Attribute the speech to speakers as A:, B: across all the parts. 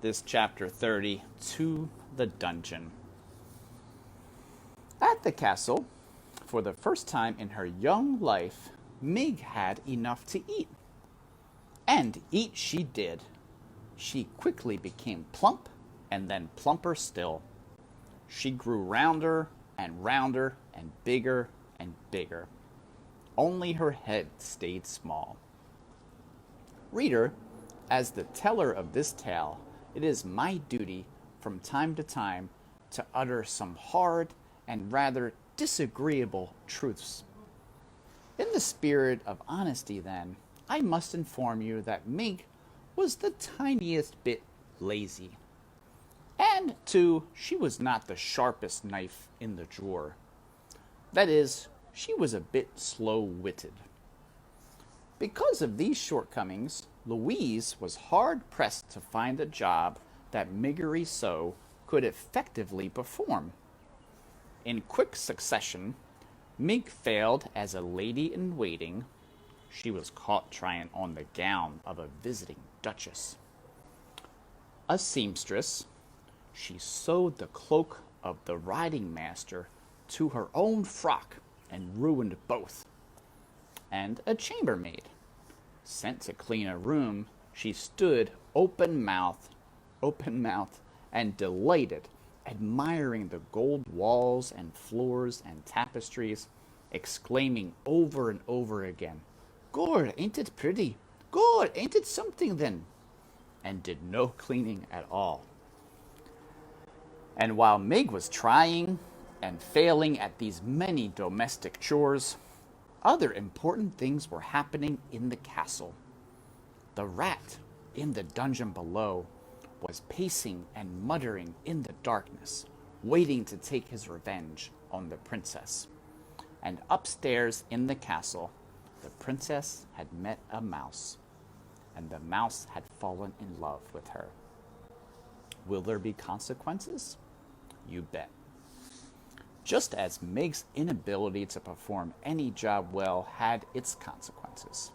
A: this chapter 30, To the Dungeon. At the castle, for the first time in her young life, Mig had enough to eat. And eat she did. She quickly became plump, and then plumper still. She grew rounder and rounder and bigger and bigger. Only her head stayed small. Reader, as the teller of this tale, it is my duty from time to time to utter some hard and rather disagreeable truths. In the spirit of honesty, then, I must inform you that Mig was the tiniest bit lazy. And, too, she was not the sharpest knife in the drawer. That is, she was a bit slow-witted. Because of these shortcomings, Louise was hard-pressed to find a job that Miggery So could effectively perform. In quick succession, Mig failed as a lady-in-waiting. She was caught trying on the gown of a visiting duchess. A seamstress, she sewed the cloak of the riding master to her own frock and ruined both. And a chambermaid, sent to clean a room, she stood open-mouthed and delighted, admiring the gold walls and floors and tapestries, exclaiming over and over again, "Gord, ain't it pretty? Gord, ain't it something then?" and did no cleaning at all. And while Mig was trying and failing at these many domestic chores, other important things were happening in the castle. The rat in the dungeon below was pacing and muttering in the darkness, waiting to take his revenge on the princess. And upstairs in the castle, the princess had met a mouse, and the mouse had fallen in love with her. Will there be consequences? You bet. Just as Mig's inability to perform any job well had its consequences.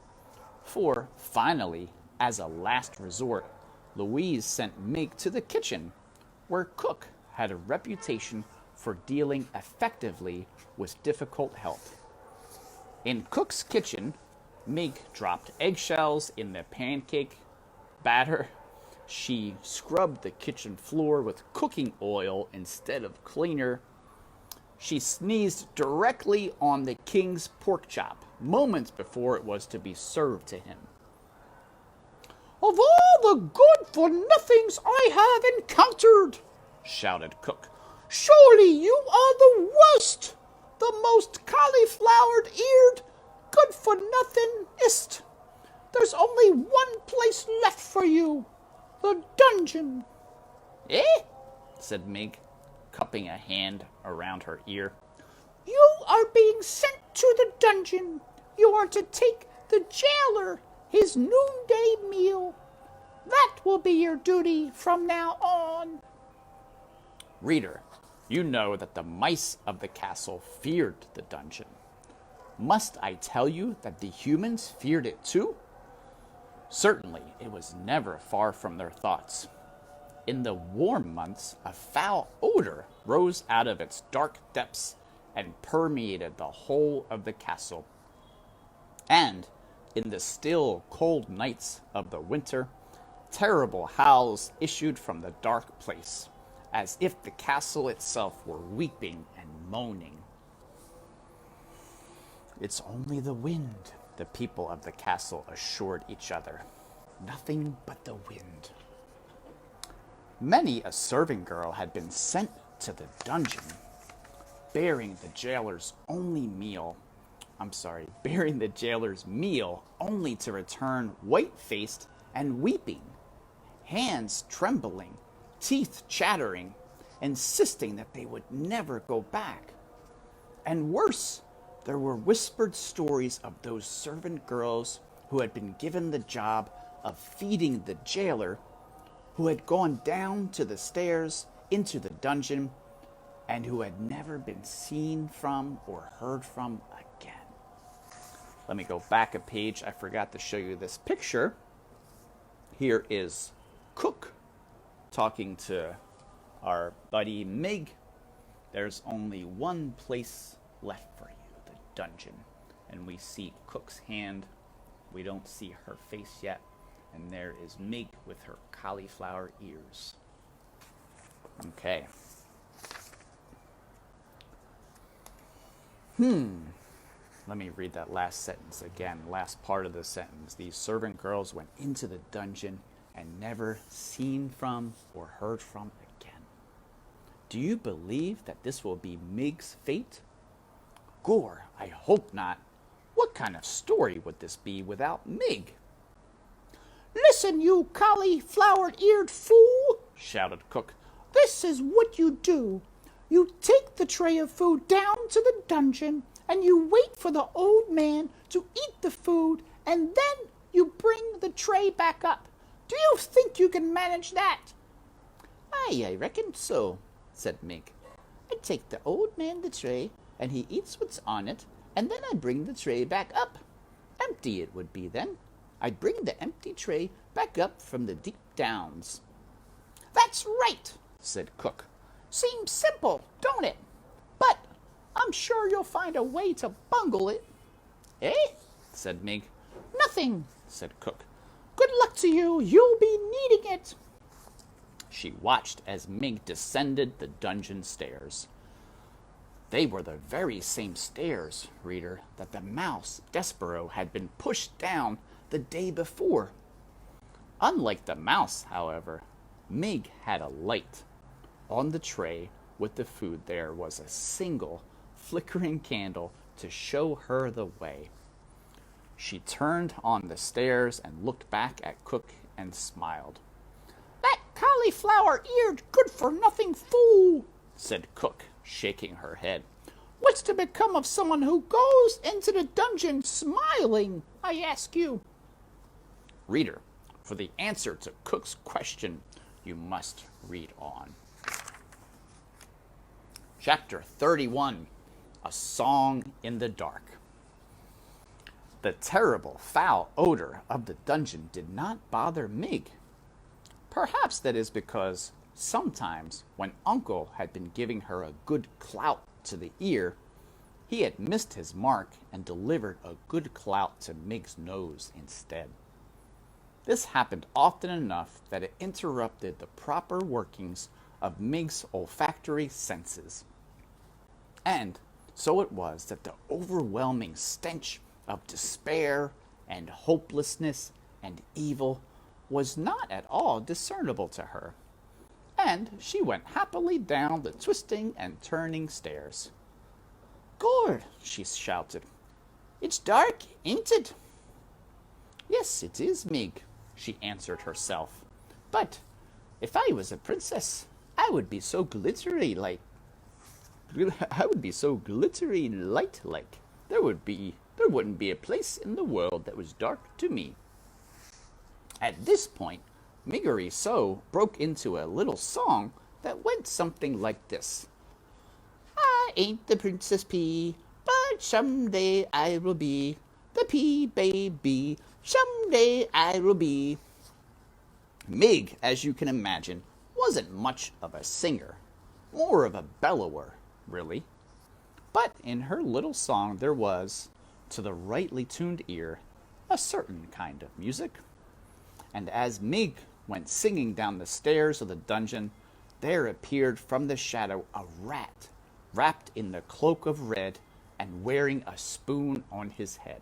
A: For, finally, as a last resort, Louise sent Mig to the kitchen, where Cook had a reputation for dealing effectively with difficult help. In Cook's kitchen, Mig dropped eggshells in the pancake batter. She scrubbed the kitchen floor with cooking oil instead of cleaner. She sneezed directly on the king's pork chop, moments before it was to be served to him. "Of all the good-for-nothings I have encountered," shouted Cook, "surely you are the worst, the most cauliflowered-eared, good-for-nothingest. There's only one place left for you, the dungeon." "Eh?" said Mig, cupping a hand around her ear. "You are being sent to the dungeon. You are to take the jailer his noonday meal. That will be your duty from now on." Reader, you know that the mice of the castle feared the dungeon. Must I tell you that the humans feared it too? Certainly, it was never far from their thoughts. In the warm months, a foul odor rose out of its dark depths and permeated the whole of the castle. And in the still, cold nights of the winter, terrible howls issued from the dark place, as if the castle itself were weeping and moaning. "It's only the wind," the people of the castle assured each other. "Nothing but the wind." Many a serving girl had been sent to the dungeon, bearing the jailer's meal only to return white-faced and weeping, hands trembling, teeth chattering, insisting that they would never go back. And worse, there were whispered stories of those servant girls who had been given the job of feeding the jailer, who had gone down to the stairs into the dungeon, and who had never been seen from or heard from again. Let me go back a page. I forgot to show you this picture. Here is Cook talking to our buddy Mig, there's only one place left for you, the dungeon. And we see Cook's hand. We don't see her face yet. And there is Mig with her cauliflower ears. Okay. Let me read that last sentence again, last part of the sentence. These servant girls went into the dungeon and never seen from or heard from again. Do you believe that this will be Mig's fate? Gore, I hope not. What kind of story would this be without Mig?
B: Listen, you cauliflower-eared fool, shouted Cook. This is what you do. You take the tray of food down to the dungeon, and you wait for the old man to eat the food, and then you bring the tray back up. Do you think you can manage that?
C: Aye, I reckon so, said Mig. I take the old man the tray, and he eats what's on it, and then I bring the tray back up. Empty it would be then. I'd bring the empty tray back up from the deep downs.
B: That's right,
A: said Cook.
B: Seems simple, don't it? But I'm sure you'll find a way to bungle it.
A: Eh? said Mig.
B: Nothing, said Cook. Good luck to you. You'll be needing it.
A: She watched as Mig descended the dungeon stairs. They were the very same stairs, reader, that the mouse, Despereaux, had been pushed down the day before. Unlike the mouse, however, Mig had a light. On the tray with the food there was a single flickering candle to show her the way. She turned on the stairs and looked back at Cook and smiled.
B: That cauliflower-eared good-for-nothing fool, said Cook, shaking her head. What's to become of someone who goes into the dungeon smiling, I ask you?
A: Reader, for the answer to Cook's question, you must read on. Chapter 31, A Song in the Dark. The terrible, foul odor of the dungeon did not bother Mig. Perhaps that is because sometimes when Uncle had been giving her a good clout to the ear, he had missed his mark and delivered a good clout to Mig's nose instead. This happened often enough that it interrupted the proper workings of Mig's olfactory senses. And so it was that the overwhelming stench of despair and hopelessness and evil was not at all discernible to her, and she went happily down the twisting and turning stairs.
C: Gord, she shouted. It's dark, ain't it?
A: Yes, it is, Mig, she answered herself.
C: But if I was a princess, I would be so glittery like.
A: There wouldn't be a place in the world that was dark to me. At this point, Despereaux broke into a little song that went something like this.
C: I ain't the Princess Pea, but someday I will be the pea baby. Someday I will be.
A: Mig, as you can imagine, wasn't much of a singer, more of a bellower, really. But in her little song there was, to the rightly tuned ear, a certain kind of music. And as Mig went singing down the stairs of the dungeon, there appeared from the shadow a rat, wrapped in the cloak of red and wearing a spoon on his head.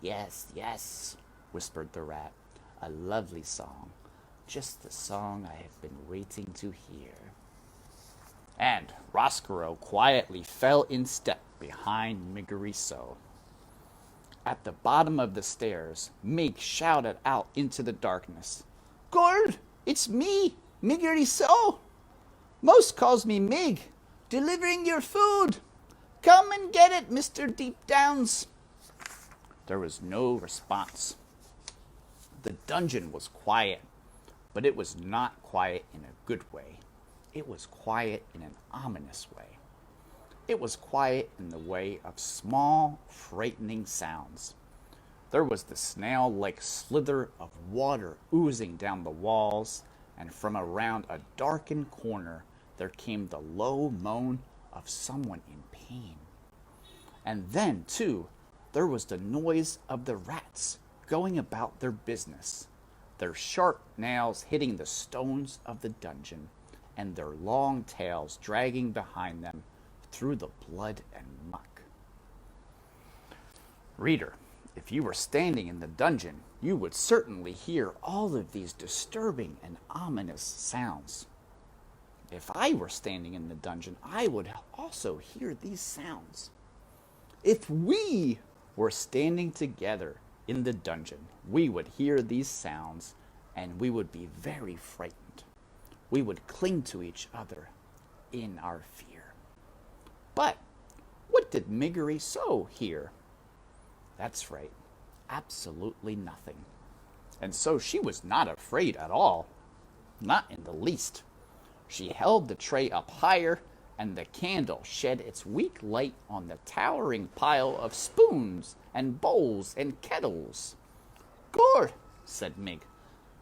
C: Yes, yes, whispered the rat, a lovely song, just the song I have been waiting to hear.
A: And Despereaux quietly fell in step behind Despereaux. At the bottom of the stairs, Mig shouted out into the darkness.
B: Gord, it's me, Despereaux. Most calls me Mig, delivering your food. Come and get it, Mr. Deep Downs.
A: There was no response. The dungeon was quiet, but it was not quiet in a good way. It was quiet in an ominous way. It was quiet in the way of small, frightening sounds. There was the snail-like slither of water oozing down the walls and from around a darkened corner there came the low moan of someone in pain. And then, too, there was the noise of the rats going about their business, their sharp nails hitting the stones of the dungeon, and their long tails dragging behind them through the blood and muck. Reader, if you were standing in the dungeon, you would certainly hear all of these disturbing and ominous sounds. If I were standing in the dungeon, I would also hear these sounds. If we were standing together in the dungeon, we would hear these sounds and we would be very frightened. We would cling to each other in our fear. But what did Miggery So hear? That's right, absolutely nothing. And so she was not afraid at all, not in the least. She held the tray up higher, and the candle shed its weak light on the towering pile of spoons and bowls and kettles. "Gord," said Mig,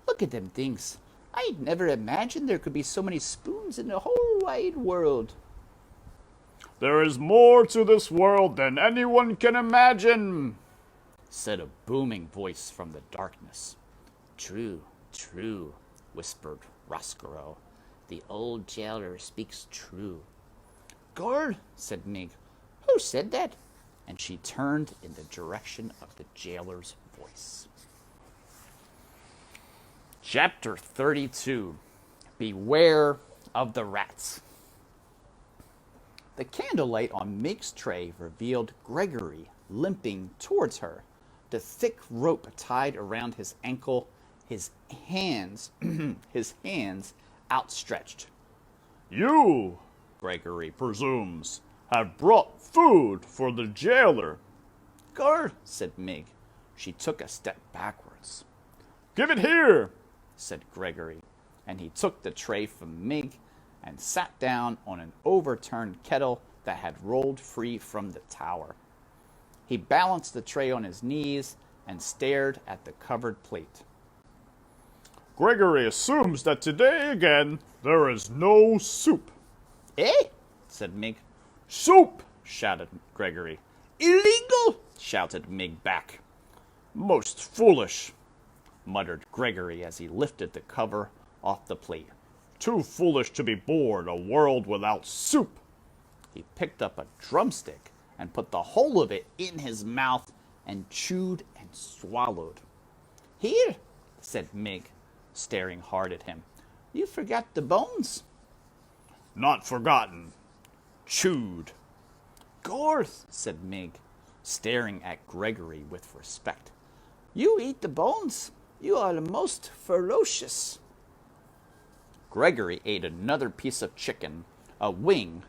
A: "look at them things. I'd never imagined there could be so many spoons in the whole wide world."
D: "There is more to this world than anyone can imagine,"
A: said a booming voice from the darkness. "True, true," whispered Roscoe. "The old jailer speaks true." "Gord," said Mig, "who said that?" And she turned in the direction of the jailer's voice. Chapter 32. Beware of the Rats. The candlelight on Mig's tray revealed Gregory limping towards her, the thick rope tied around his ankle, his hands outstretched.
D: "You," Gregory presumes, "have brought food for the jailer."
A: "Gord," said Mig. She took a step backwards.
D: "Give it here,"
A: said Gregory, and he took the tray from Mig and sat down on an overturned kettle that had rolled free from the tower. He balanced the tray on his knees and stared at the covered plate.
D: "Gregory assumes that today again there is no soup."
A: "Eh?" said Mig.
D: "Soup!"
A: shouted Gregory.
C: "Illegal!"
A: shouted Mig back.
D: "Most foolish,"
A: muttered Gregory as he lifted the cover off the plate.
D: "Too foolish to be born a world without soup."
A: He picked up a drumstick and put the whole of it in his mouth and chewed and swallowed.
C: "Here,"
A: said Mig, staring hard at him.
C: "you forgot the bones."
D: "Not forgotten. Chewed."
A: "Gord," said Mig, staring at Gregory with respect.
C: "You eat the bones. You are the most ferocious."
A: Gregory ate another piece of chicken, a wing,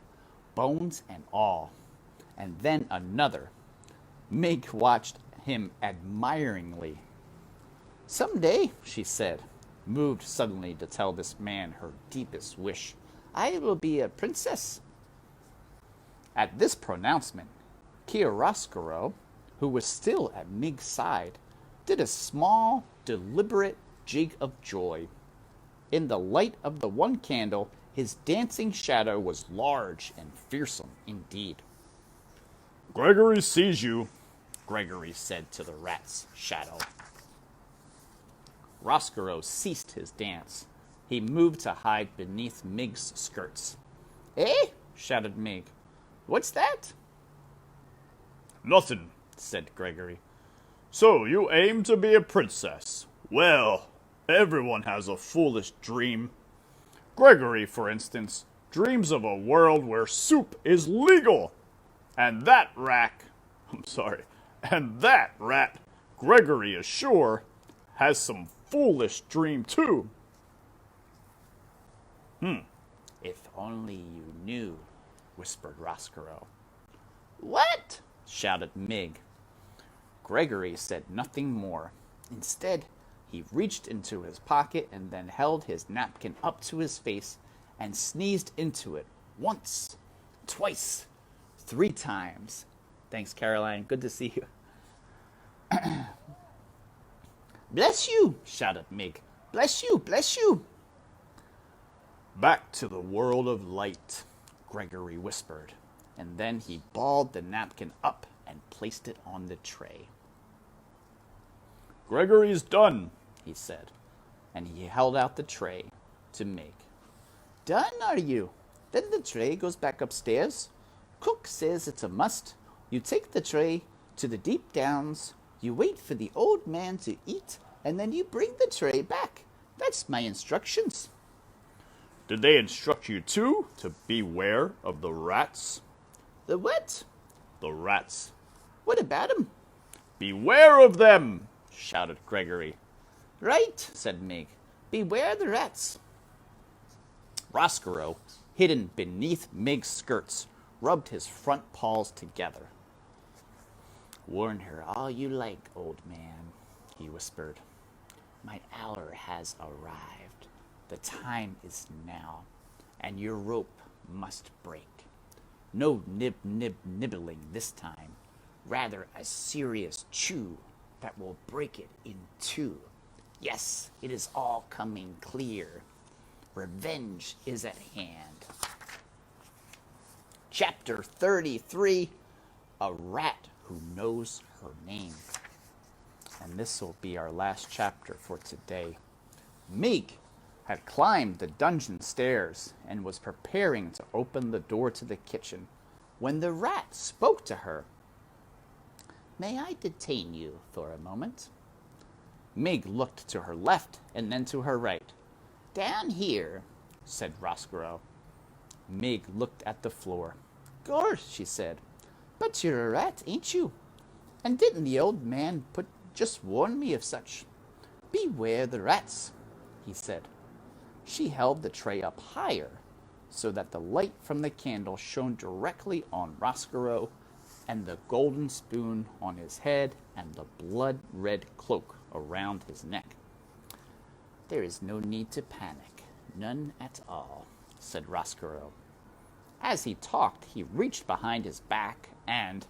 A: bones and all, and then another. Mig watched him admiringly.
C: "Someday,"
A: she said, moved suddenly to tell this man her deepest wish,
C: "I will be a princess."
A: At this pronouncement, Chiaroscuro, who was still at Mig's side, did a small, deliberate jig of joy. In the light of the one candle, his dancing shadow was large and fearsome indeed.
D: "Gregory sees you,"
A: Gregory said to the rat's shadow. Roscoe ceased his dance. He moved to hide beneath Mig's skirts.
C: "Eh?"
A: shouted Mig.
C: "What's that?"
D: "Nothing,"
A: said Gregory.
D: "So you aim to be a princess. Well, everyone has a foolish dream. Gregory, for instance, dreams of a world where soup is legal. And that rat, Gregory is sure, has some foolish dream too."
A: "If only you knew," whispered Roscoe.
C: "What?"
A: shouted Mig. Gregory said nothing more. Instead, he reached into his pocket and then held his napkin up to his face and sneezed into it once, twice, 3 times. Thanks, Caroline. Good to see you.
C: "Bless you!"
A: shouted Mig.
C: "Bless you! Bless you!"
D: Back to the world of light.
A: Gregory whispered, and then he balled the napkin up and placed it on the tray.
D: Gregory's done,
A: he said, and he held out the tray to Mig.
C: Done, are you? Then the tray goes back upstairs. Cook says it's a must. You take the tray to the deep downs, you wait for the old man to eat, and then you bring the tray back. That's my instructions.
D: Did they instruct you too to beware of the rats?
C: The what?
D: The rats.
C: What about 'em?
D: Beware of them, shouted Gregory.
C: Right, said Mig. Beware the rats.
A: Roscoe, hidden beneath Mig's skirts, rubbed his front paws together.
C: Warn her all you like, old man, he whispered. My hour has arrived. The time is now, and your rope must break. No nibbling this time. Rather a serious chew that will break it in two. Yes, it is all coming clear. Revenge is at hand. Chapter 33, A Rat Who Knows Her Name.
A: And this will be our last chapter for today. Mig had climbed the dungeon stairs and was preparing to open the door to the kitchen when the rat spoke to her.
C: May I detain you for a moment?
A: Mig looked to her left and then to her right.
C: Down here,
A: said Roscoe. Mig looked at the floor.
C: Gorge, she said. But you're a rat, ain't you? And didn't the old man just warn me of such? Beware the rats, he said.
A: She held the tray up higher so that the light from the candle shone directly on Roscoe and the golden spoon on his head and the blood-red cloak around his neck.
C: There is no need to panic, none at all, said Roscoe.
A: As he talked, he reached behind his back and,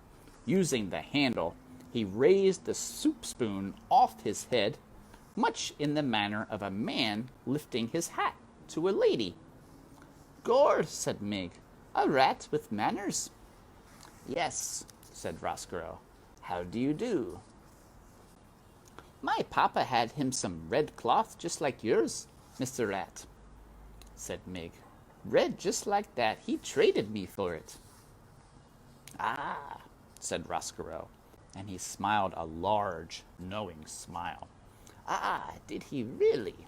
A: using the handle, he raised the soup spoon off his head, much in the manner of a man lifting his hat to a lady.
C: Gord, said Mig, a rat with manners.
A: Yes, said Roscoe. How do you do?
C: My papa had him some red cloth just like yours, Mr. Rat, said Mig. Red just like that. He traded me for it.
A: Ah, said Roscoe, and he smiled a large, knowing smile.
C: Ah, did he really?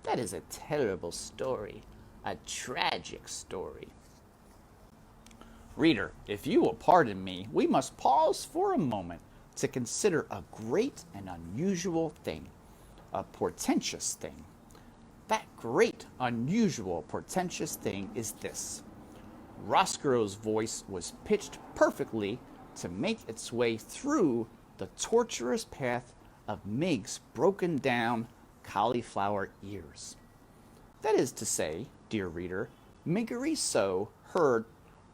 C: That is a terrible story, a tragic story.
A: Reader, if you will pardon me, we must pause for a moment to consider a great and unusual thing, a portentous thing. That great, unusual, portentous thing is this. Roscoe's voice was pitched perfectly to make its way through the tortuous path of Mig's broken down cauliflower ears. That is to say, dear reader, Miggery So heard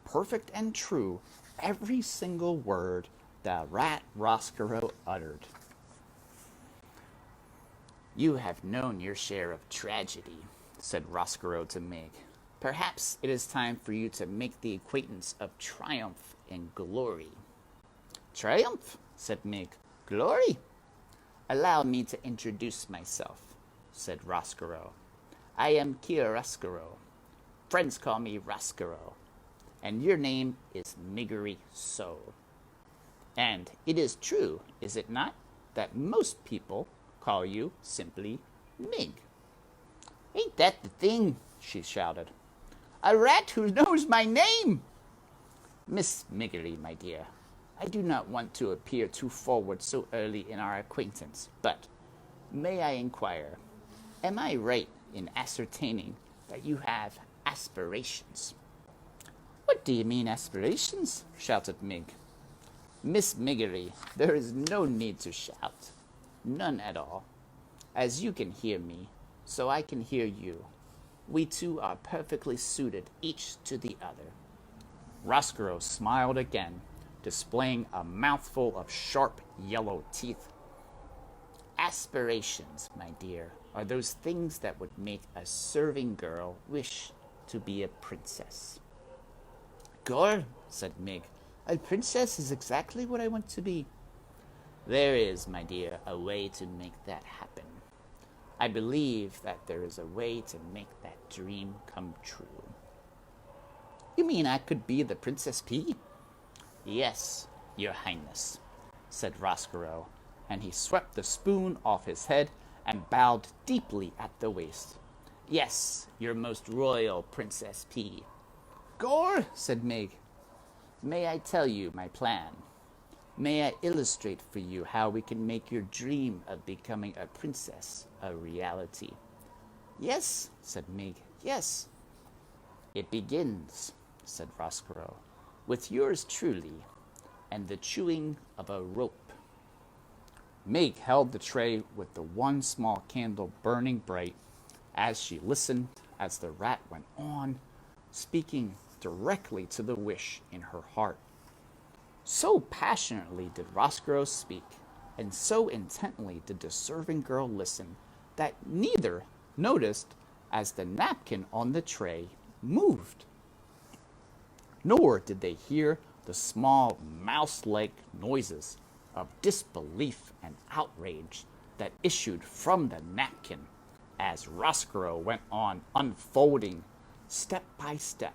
A: perfect and true every single word the rat Roscoe uttered.
C: You have known your share of tragedy, said Roscoe to Mig. Perhaps it is time for you to make the acquaintance of triumph and glory. Triumph, said Mig. Glory? Allow me to introduce myself, said Roscoe. I am Roscoe. Friends call me Roscoe. And your name is Miggery So. And it is true, is it not, that most people call you simply Mig? Ain't that the thing? She shouted. A rat who knows my name! Miss Miggery, my dear, I do not want to appear too forward so early in our acquaintance, but may I inquire, am I right in ascertaining that you have aspirations? What do you mean, aspirations? Shouted Mig. Miss Miggery, there is no need to shout. None at all. As you can hear me, so I can hear you. We two are perfectly suited each to the other.
A: Roscoe smiled again, displaying a mouthful of sharp yellow teeth.
C: Aspirations, my dear, are those things that would make a serving girl wish to be a princess.
A: Gore, said Mig, a princess is exactly what I want to be.
C: There is, my dear, a way to make that happen. I believe that there is a way to make that dream come true.
A: You mean I could be the Princess Pea?
C: Yes, your highness, said Roscoe,
A: and he swept the spoon off his head and bowed deeply at the waist.
C: Yes, your most royal Princess Pea.
A: Gore, said Mig,
C: may I tell you my plan? May I illustrate for you how we can make your dream of becoming a princess a reality?
A: Yes, said Mig, yes.
C: It begins, said Roscoe, with yours truly and the chewing of a rope.
A: Meg held the tray with the one small candle burning bright as she listened as the rat went on, speaking directly to the wish in her heart. So passionately did Roscoe speak, and so intently did the serving girl listen, that neither noticed as the napkin on the tray moved. Nor did they hear the small mouse-like noises of disbelief and outrage that issued from the napkin as Roscoe went on unfolding, step by step,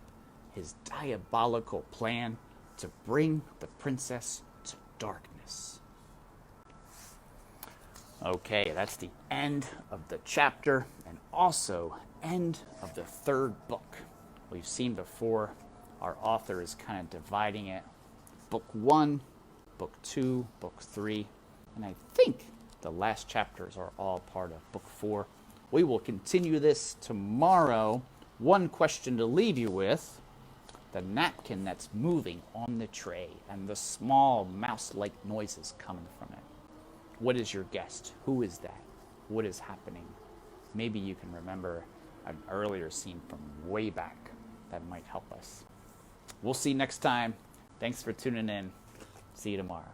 A: his diabolical plan to bring the princess to darkness. Okay, that's the end of the chapter and also end of the third book. We've seen before our author is kind of dividing it. Book 1, Book 2, Book 3, and I think the last chapters are all part of Book 4. We will continue this tomorrow. One question to leave you with: the napkin that's moving on the tray and the small mouse-like noises coming from it. What is your guess? Who is that? What is happening? Maybe you can remember an earlier scene from way back that might help us. We'll see you next time. Thanks for tuning in. See you tomorrow.